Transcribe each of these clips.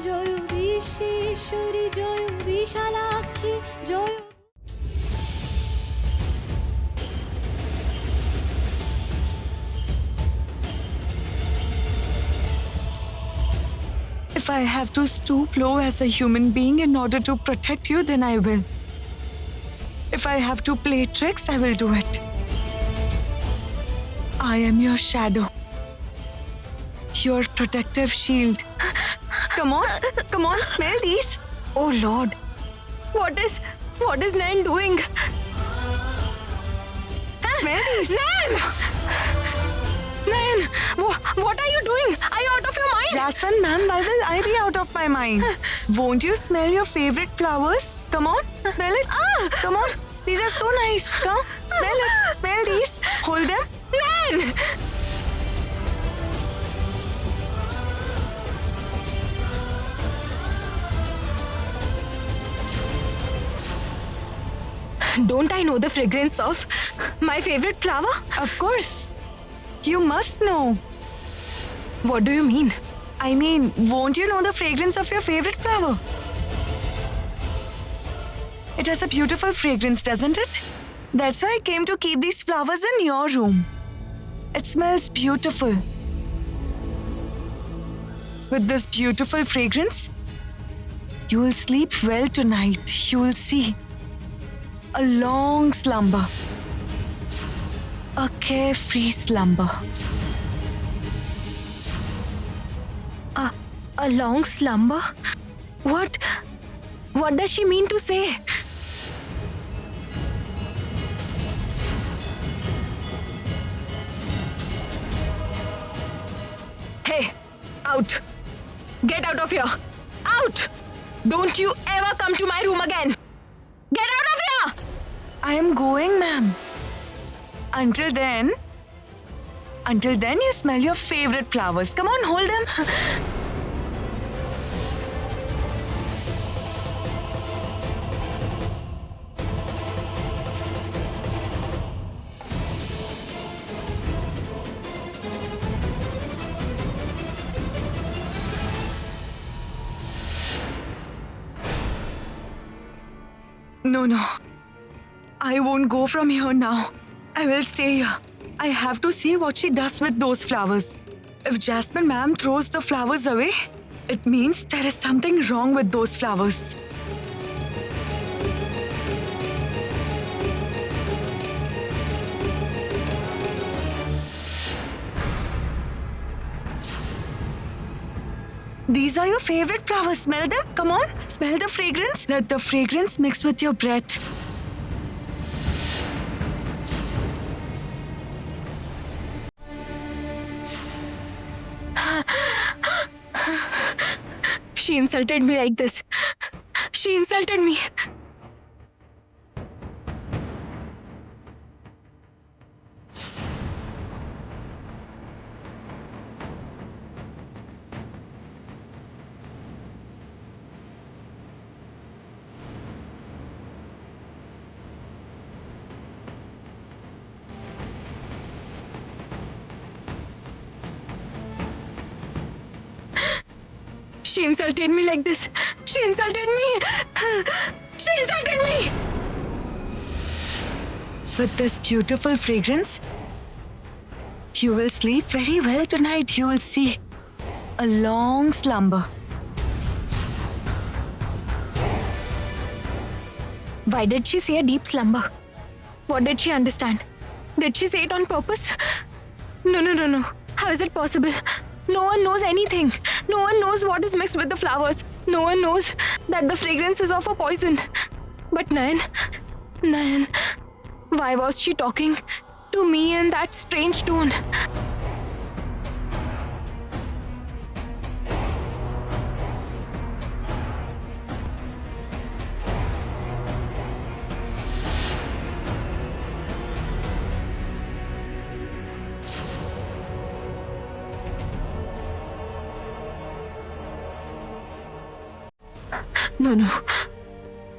Joy Bishweshwari Joy Bishalakshi Joy. If I have to stoop low as a human being in order to protect you, then I will. If I have to play tricks, I will do it. I am your shadow. Your protective shield. Come on, smell these. Oh Lord, what is Nain doing? Smell these. Nain, what are you doing? Are you out of your mind? Jasmine, ma'am, why will I be out of my mind? Won't you smell your favorite flowers? Come on, smell it. Come on, these are so nice. Come, smell it. Smell these. Hold them. Nain! Don't I know the fragrance of my favorite flower? Of course. You must know. What do you mean? I mean, won't you know the fragrance of your favorite flower? It has a beautiful fragrance, doesn't it? That's why I came to keep these flowers in your room. It smells beautiful. With this beautiful fragrance, you will sleep well tonight. You will see a long slumber. A carefree slumber. A long slumber? What does she mean to say? Hey, out! Get out of here! Out! Don't you ever come to my room again! Get out of here! I am going, ma'am. Until then, you smell your favorite flowers. Come on, hold them. No. I won't go from here now. I will stay here. I have to see what she does with those flowers. If Jasmine ma'am throws the flowers away, it means there is something wrong with those flowers. These are your favorite flowers. Smell them. Come on. Smell the fragrance. Let the fragrance mix with your breath. She insulted me like this. She insulted me. She insulted me like this. She insulted me. She insulted me. With this beautiful fragrance, you will sleep very well tonight. You will see a long slumber. Why did she say a deep slumber? What did she understand? Did she say it on purpose? No. How is it possible? No one knows anything. No one knows what is mixed with the flowers. No one knows that the fragrance is of a poison. But Nayan, why was she talking to me in that strange tone? No.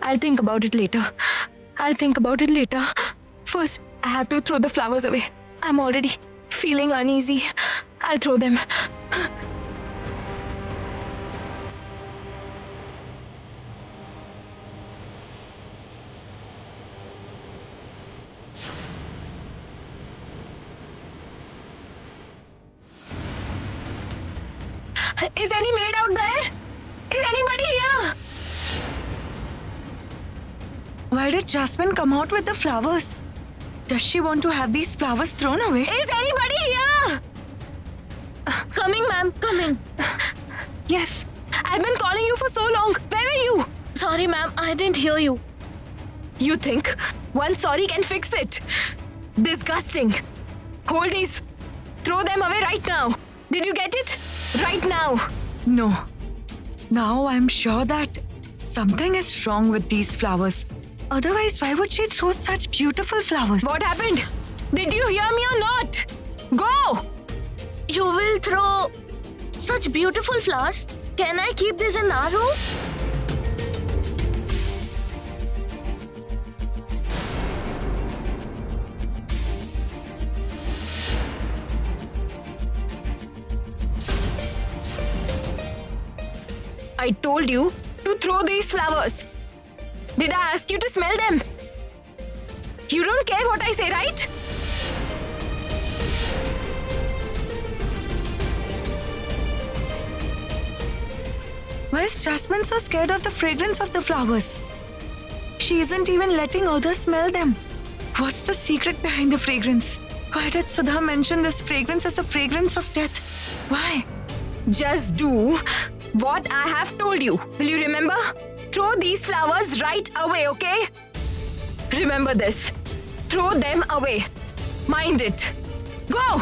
I'll think about it later. First, I have to throw the flowers away. I'm already feeling uneasy. I'll throw them. Is any maid out there? Is anybody here? Why did Jasmine come out with the flowers? Does she want to have these flowers thrown away? Is anybody here? Coming, ma'am, coming. Yes. I've been calling you for so long. Where were you? Sorry, ma'am, I didn't hear you. You think one sorry can fix it? Disgusting. Hold these. Throw them away right now. Did you get it? Right now. No. Now I'm sure that something is wrong with these flowers. Otherwise, why would she throw such beautiful flowers? What happened? Did you hear me or not? Go! You will throw such beautiful flowers? Can I keep this in our room? I told you to throw these flowers. Did I ask you to smell them? You don't care what I say, right? Why is Jasmine so scared of the fragrance of the flowers? She isn't even letting others smell them. What's the secret behind the fragrance? Why did Sudha mention this fragrance as the fragrance of death? Why? Just do what I have told you. Will you remember? Throw these flowers right away, okay? Remember this. Throw them away. Mind it. Go!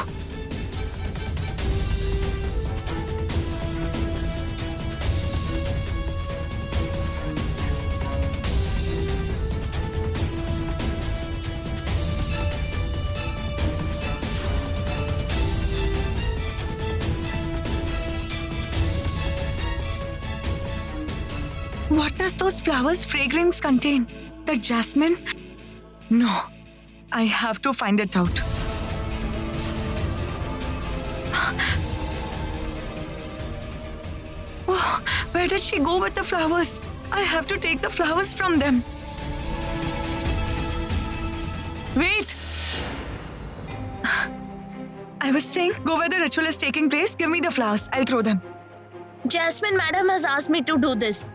What does those flowers' fragrance contain? The jasmine? No. I have to find it out. Oh, where did she go with the flowers? I have to take the flowers from them. Wait! I was saying, go where the ritual is taking place. Give me the flowers. I'll throw them. Jasmine madam has asked me to do this.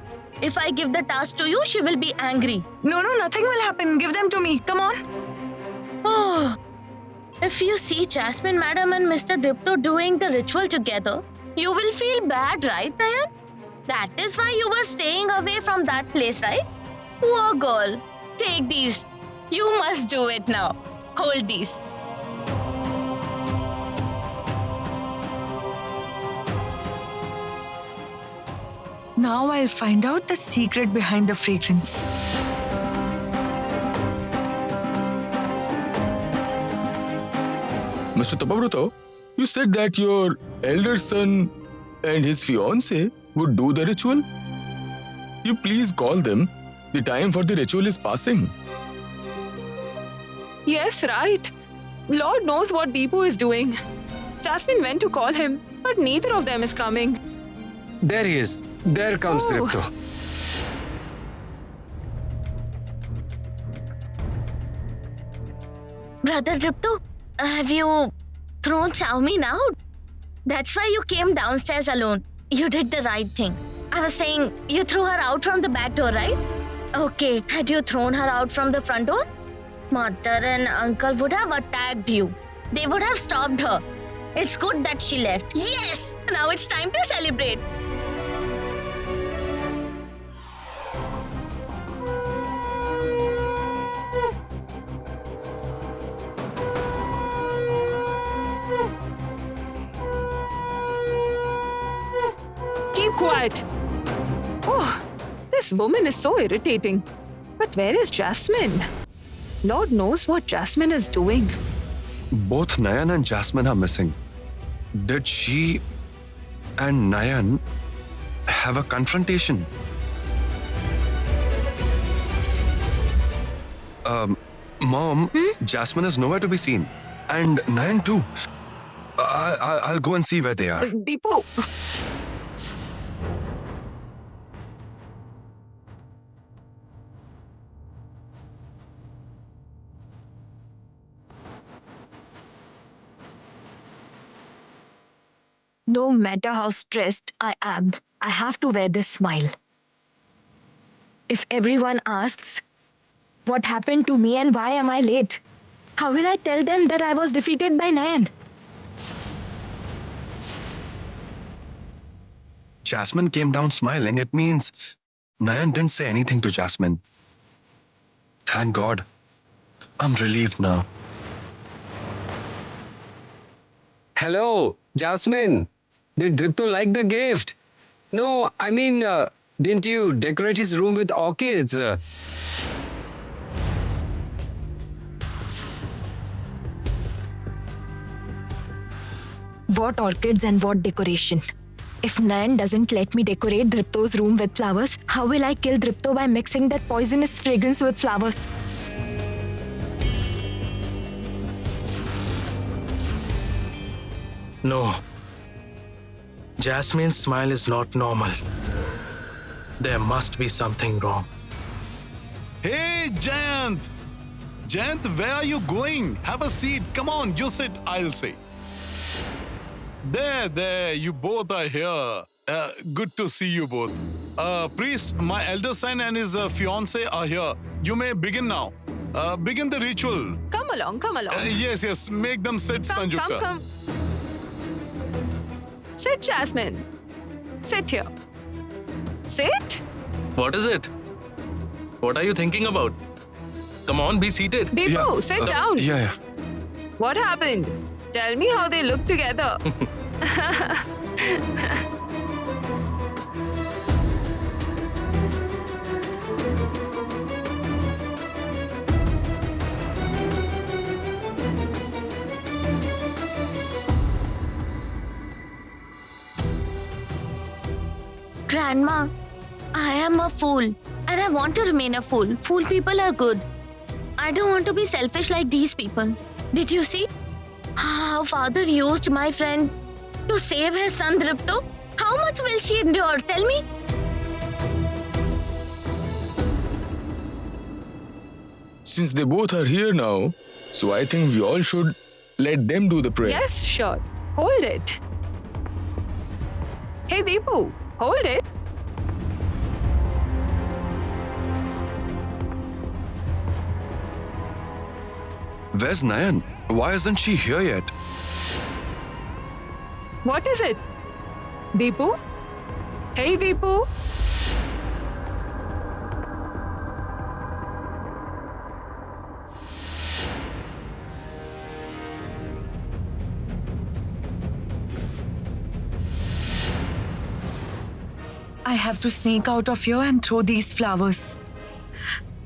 If I give the task to you, she will be angry. No, nothing will happen. Give them to me. Come on. Oh, if you see Jasmine madam and Mr. Dripto doing the ritual together, you will feel bad, right, Nayan? That is why you were staying away from that place, right? Poor girl. Take these. You must do it now. Hold these. Now I'll find out the secret behind the fragrance. Mr. Tapavruto, you said that your elder son and his fiancée would do the ritual. You please call them. The time for the ritual is passing. Yes, right. Lord knows what Deepu is doing. Jasmine went to call him, but neither of them is coming. There he is. There comes Oh. Dripto. Brother Dripto, have you thrown Chowmein out? That's why you came downstairs alone. You did the right thing. I was saying you threw her out from the back door, right? Okay, had you thrown her out from the front door? Mother and uncle would have attacked you. They would have stopped her. It's good that she left. Yes! Now it's time to celebrate. Keep quiet. Oh, this woman is so irritating. But where is Jasmine? Lord knows what Jasmine is doing. Both Nayan and Jasmine are missing. Did she and Nayan have a confrontation? Mom, Jasmine is nowhere to be seen. And Nayan too. I'll go and see where they are. Deepu. No matter how stressed I am, I have to wear this smile. If everyone asks, what happened to me and why am I late? How will I tell them that I was defeated by Nayan? Jasmine came down smiling. It means Nayan didn't say anything to Jasmine. Thank God. I'm relieved now. Hello, Jasmine. Did Dripto like the gift? No, I mean, didn't you decorate his room with orchids? What orchids and what decoration? If Nayan doesn't let me decorate Dripto's room with flowers, how will I kill Dripto by mixing that poisonous fragrance with flowers? No. Jasmine's smile is not normal. There must be something wrong. Hey, Jayant! Jayant, where are you going? Have a seat. Come on, you sit, I'll say. There, you both are here. Good to see you both. Priest, my elder son and his fiancée are here. You may begin now. Begin the ritual. Come along. Yes, make them sit, Sanjukta. Come. Sit, Jasmine. Sit here. Sit. What is it? What are you thinking about? Come on, be seated. Deepu, sit down. Yeah. What happened? Tell me how they look together. Grandma, I am a fool and I want to remain a fool. Fool people are good. I don't want to be selfish like these people. Did you see how father used my friend to save his son Dripto? How much will she endure? Tell me. Since they both are here now, so I think we all should let them do the prayer. Yes, sure. Hold it. Hey, Deepu, hold it. Where's Nayan? Why isn't she here yet? What is it? Deepu? Hey, Deepu. I have to sneak out of here and throw these flowers.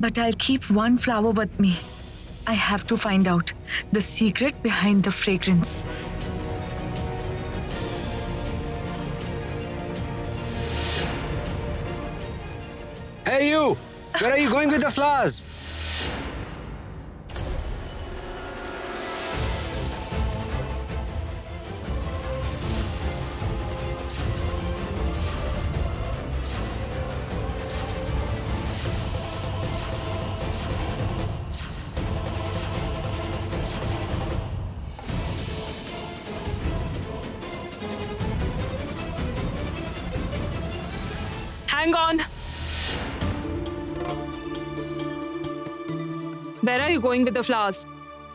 But I'll keep one flower with me. I have to find out the secret behind the fragrance. Hey, you! Where are you going with the flowers? Hang on. Where are you going with the flowers?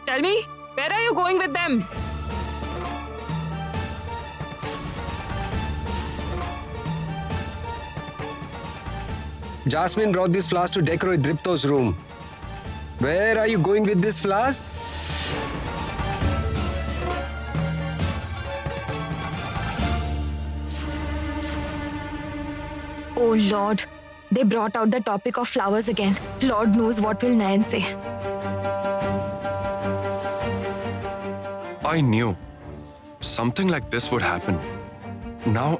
Tell me, where are you going with them? Jasmine brought these flowers to decorate Dripto's room. Where are you going with these flowers? Oh Lord, they brought out the topic of flowers again. Lord knows what will Nayan say. I knew something like this would happen. Now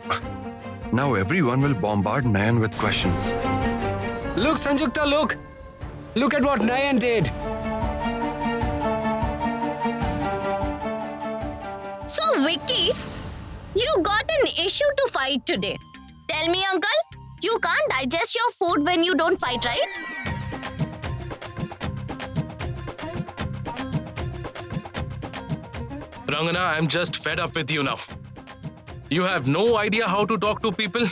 everyone will bombard Nayan with questions. Look, Sanjukta, look! Look at what Nayan did! So, Vicky, you got an issue to fight today. Tell me, uncle, you can't digest your food when you don't fight, right? Rangana, I'm just fed up with you now. You have no idea how to talk to people?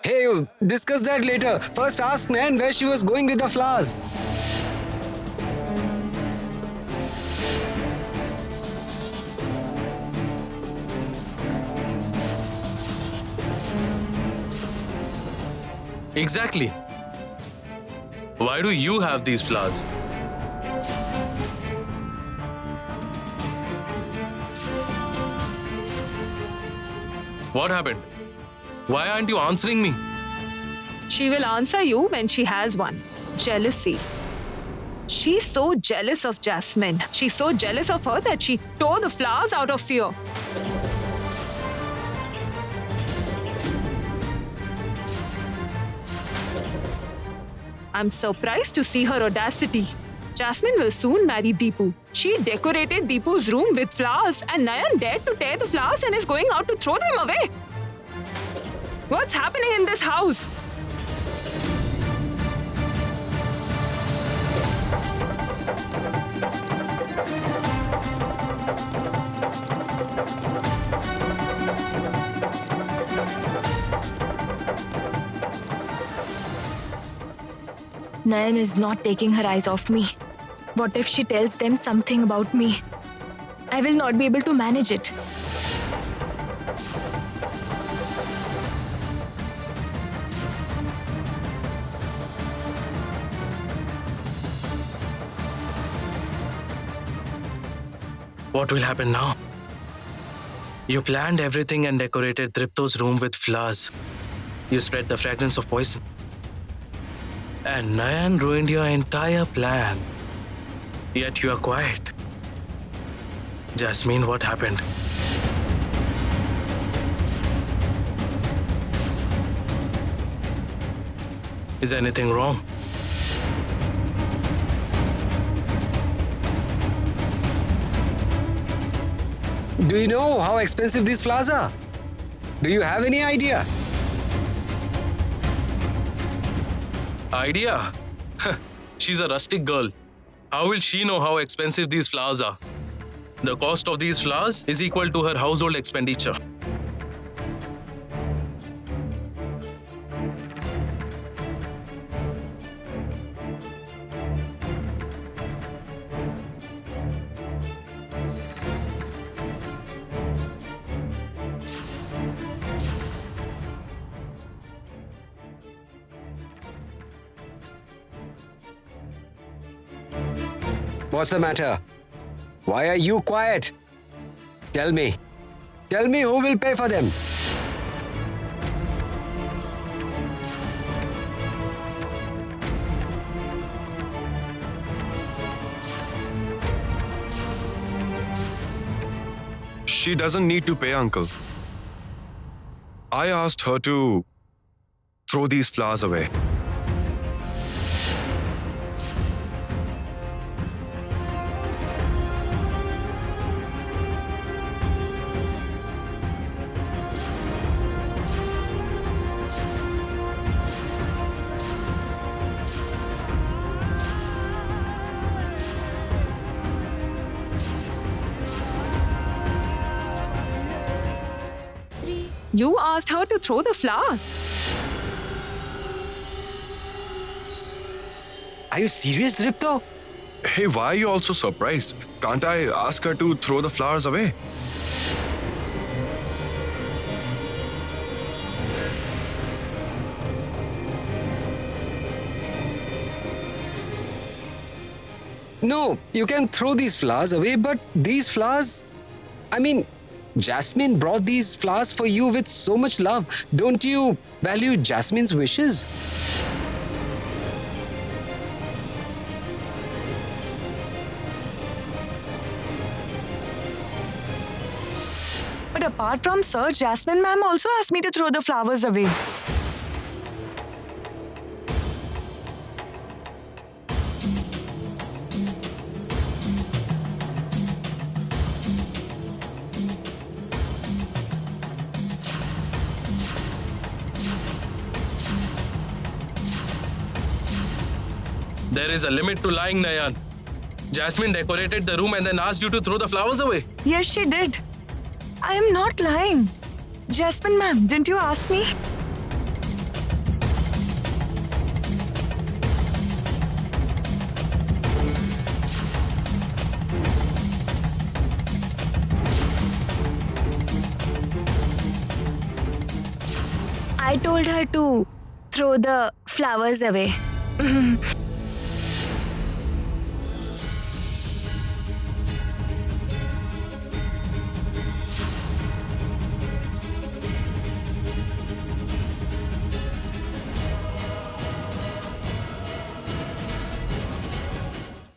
Hey, you discuss that later. First ask Nan where she was going with the flowers. Exactly. Why do you have these flowers? What happened? Why aren't you answering me? She will answer you when she has one. Jealousy. She's so jealous of Jasmine. She's so jealous of her that she tore the flowers out of fear. I'm surprised to see her audacity. Jasmine will soon marry Deepu. She decorated Deepu's room with flowers and Nayan dared to tear the flowers and is going out to throw them away. What's happening in this house? Nayan is not taking her eyes off me. What if she tells them something about me? I will not be able to manage it. What will happen now? You planned everything and decorated Tripto's room with flowers. You spread the fragrance of poison. And Nayan ruined your entire plan. Yet you are quiet. Jasmine, what happened? Is anything wrong? Do you know how expensive these flowers are? Do you have any idea? Idea? She's a rustic girl. How will she know how expensive these flowers are? The cost of these flowers is equal to her household expenditure. What's the matter? Why are you quiet? Tell me. Tell me who will pay for them. She doesn't need to pay, uncle. I asked her to throw these flowers away. You asked her to throw the flowers. Are you serious, Dripto? Hey, why are you also surprised? Can't I ask her to throw the flowers away? No, you can throw these flowers away, but these flowers... I mean, Jasmine brought these flowers for you with so much love. Don't you value Jasmine's wishes? But apart from Sir, Jasmine ma'am also asked me to throw the flowers away. There is a limit to lying, Nayan. Jasmine decorated the room and then asked you to throw the flowers away. Yes, she did. I am not lying. Jasmine ma'am, didn't you ask me? I told her to throw the flowers away.